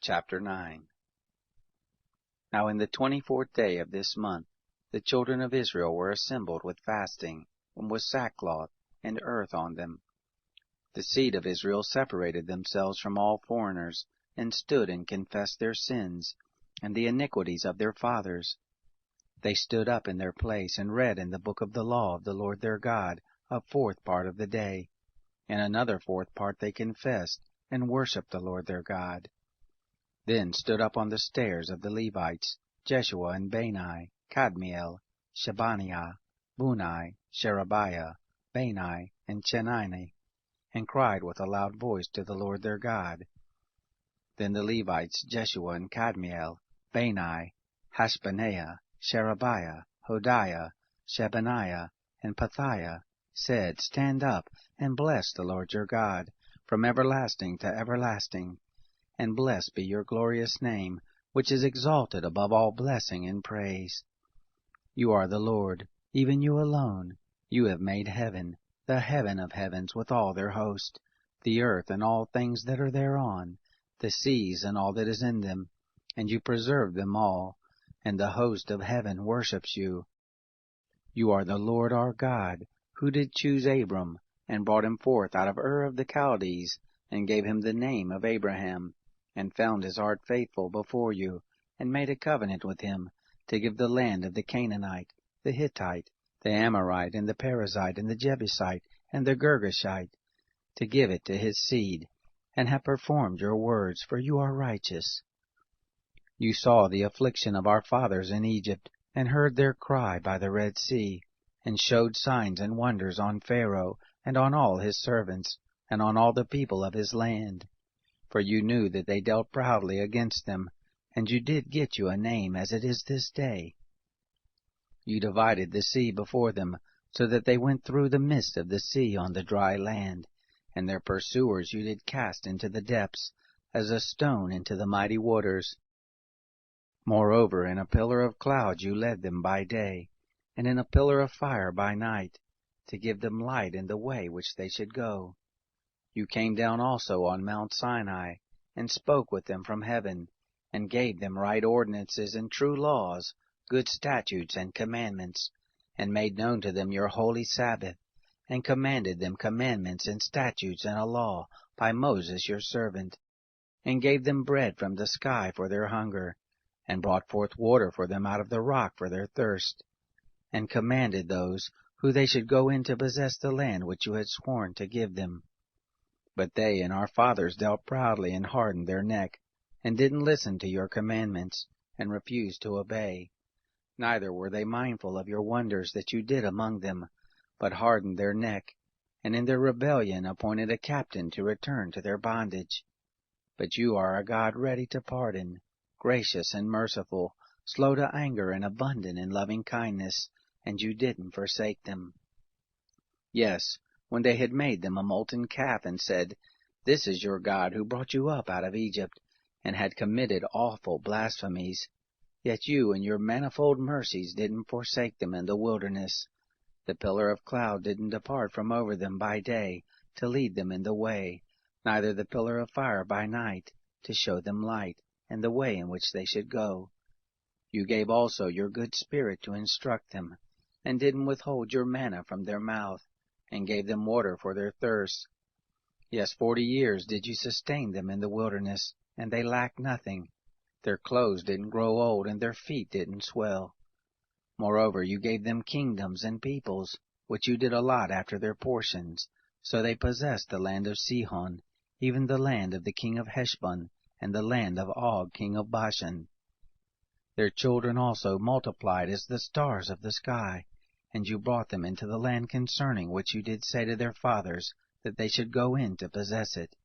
Chapter 9. Now in the 24th day of this month the children of Israel were assembled with fasting, and with sackcloth and earth on them. The seed of Israel separated themselves from all foreigners, and stood and confessed their sins, and the iniquities of their fathers. They stood up in their place, and read in the book of the law of the Lord their God a fourth part of the day. And another fourth part they confessed, and worshipped the Lord their God. Then stood up on the stairs of the Levites Jeshua and Bani, Kadmiel, Shebaniah, Bunni, Sherebiah, Bani, and Chenani, and cried with a loud voice to the Lord their God. Then the Levites Jeshua and Kadmiel, Bani, Hashbaniah, Sherebiah, Hodiah, Shebaniah, and Pethiah said, Stand up, and bless the Lord your God, from everlasting to everlasting. And blessed be your glorious name, which is exalted above all blessing and praise. You are the Lord, even you alone. You have made heaven, the heaven of heavens with all their host, the earth and all things that are thereon, the seas and all that is in them, and you preserve them all, and the host of heaven worships you. You are the Lord our God, who did choose Abram, and brought him forth out of Ur of the Chaldees, and gave him the name of Abraham, and found his heart faithful before you, and made a covenant with him, to give the land of the Canaanite, the Hittite, the Amorite, and the Perizzite, and the Jebusite, and the Girgashite, to give it to his seed, and have performed your words, for you are righteous. You saw the affliction of our fathers in Egypt, and heard their cry by the Red Sea, and showed signs and wonders on Pharaoh, and on all his servants, and on all the people of his land. For you knew that they dealt proudly against them, and you did get you a name as it is this day. You divided the sea before them, so that they went through the midst of the sea on the dry land, and their pursuers you did cast into the depths, as a stone into the mighty waters. Moreover, in a pillar of cloud you led them by day, and in a pillar of fire by night, to give them light in the way which they should go. You came down also on Mount Sinai, and spoke with them from heaven, and gave them right ordinances and true laws, good statutes and commandments, and made known to them your holy Sabbath, and commanded them commandments and statutes and a law by Moses your servant, and gave them bread from the sky for their hunger, and brought forth water for them out of the rock for their thirst, and commanded those who they should go in to possess the land which you had sworn to give them. But they and our fathers dealt proudly and hardened their neck, and didn't listen to your commandments, and refused to obey. Neither were they mindful of your wonders that you did among them, but hardened their neck, and in their rebellion appointed a captain to return to their bondage. But you are a God ready to pardon, gracious and merciful, slow to anger and abundant in loving kindness, and you didn't forsake them. Yes, when they had made them a molten calf, and said, This is your God who brought you up out of Egypt, and had committed awful blasphemies, yet you in your manifold mercies didn't forsake them in the wilderness. The pillar of cloud didn't depart from over them by day, to lead them in the way, neither the pillar of fire by night, to show them light, and the way in which they should go. You gave also your good Spirit to instruct them, and didn't withhold your manna from their mouth, and gave them water for their thirst. Yes, 40 years did you sustain them in the wilderness, and they lacked nothing. Their clothes didn't grow old, and their feet didn't swell. Moreover, you gave them kingdoms and peoples, which you did allot after their portions. So they possessed the land of Sihon, even the land of the king of Heshbon, and the land of Og king of Bashan. Their children also multiplied as the stars of the sky, and you brought them into the land concerning which you did say to their fathers that they should go in to possess it.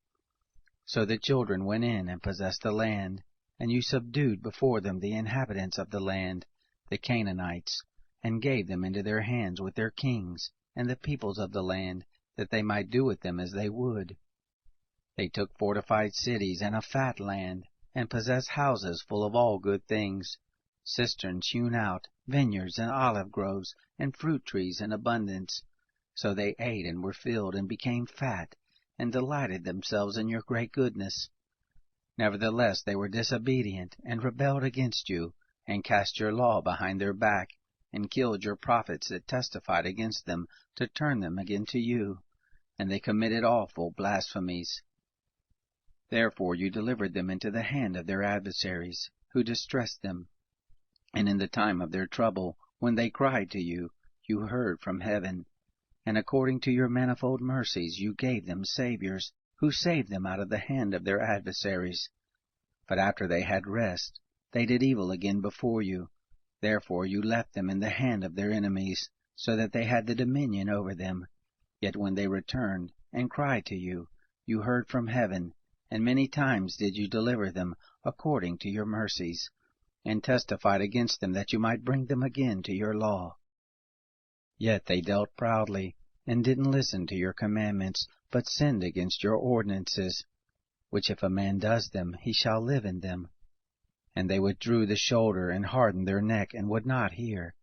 So the children went in and possessed the land, and you subdued before them the inhabitants of the land, the Canaanites, and gave them into their hands with their kings, and the peoples of the land, that they might do with them as they would. They took fortified cities and a fat land, and possessed houses full of all good things, cisterns hewn out, vineyards and olive groves, and fruit trees in abundance. So they ate and were filled, and became fat, and delighted themselves in your great goodness. Nevertheless they were disobedient, and rebelled against you, and cast your law behind their back, and killed your prophets that testified against them, to turn them again to you. And they committed awful blasphemies. Therefore you delivered them into the hand of their adversaries, who distressed them. And in the time of their trouble, when they cried to you, you heard from heaven. And according to your manifold mercies you gave them saviors, who saved them out of the hand of their adversaries. But after they had rest, they did evil again before you. Therefore you left them in the hand of their enemies, so that they had the dominion over them. Yet when they returned and cried to you, you heard from heaven, and many times did you deliver them according to your mercies, and testified against them that you might bring them again to your law. Yet they dealt proudly, and didn't listen to your commandments, but sinned against your ordinances, which if a man does them, he shall live in them. And they withdrew the shoulder, and hardened their neck, and would not hear.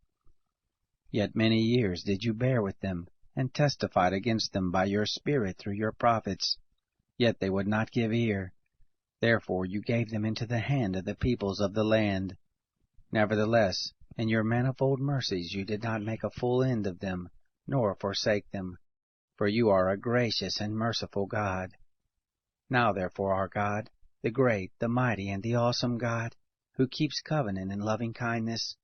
Yet many years did you bear with them, and testified against them by your Spirit through your prophets. Yet they would not give ear. Therefore you gave them into the hand of the peoples of the land. Nevertheless, in your manifold mercies you did not make a full end of them, nor forsake them. For you are a gracious and merciful God. Now therefore our God, the great, the mighty, and the awesome God, who keeps covenant and loving kindness,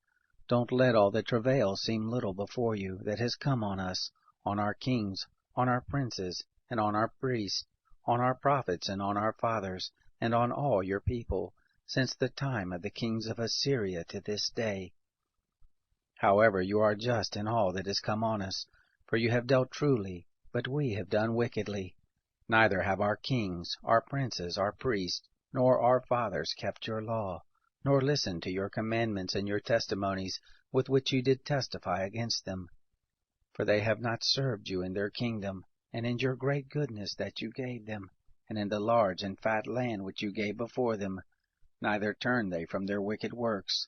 don't let all the travail seem little before you that has come on us, on our kings, on our princes, and on our priests, on our prophets, and on our fathers, and on all your people, since the time of the kings of Assyria to this day. However, you are just in all that has come on us, for you have dealt truly, but we have done wickedly. Neither have our kings, our princes, our priests, nor our fathers kept your law, nor listened to your commandments and your testimonies with which you did testify against them. For they have not served you in their kingdom, and in your great goodness that you gave them, and in the large and fat land which you gave before them, neither turned they from their wicked works.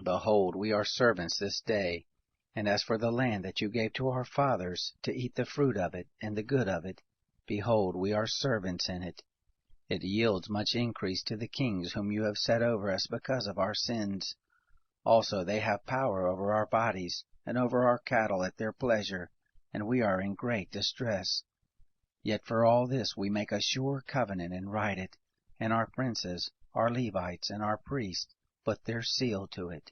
Behold, we are servants this day, and as for the land that you gave to our fathers, to eat the fruit of it and the good of it, behold, we are servants in it. It yields much increase to the kings whom you have set over us because of our sins. Also they have power over our bodies, and over our cattle at their pleasure, and we are in great distress. Yet for all this we make a sure covenant and write it, and our princes, our Levites, and our priests put their seal to it.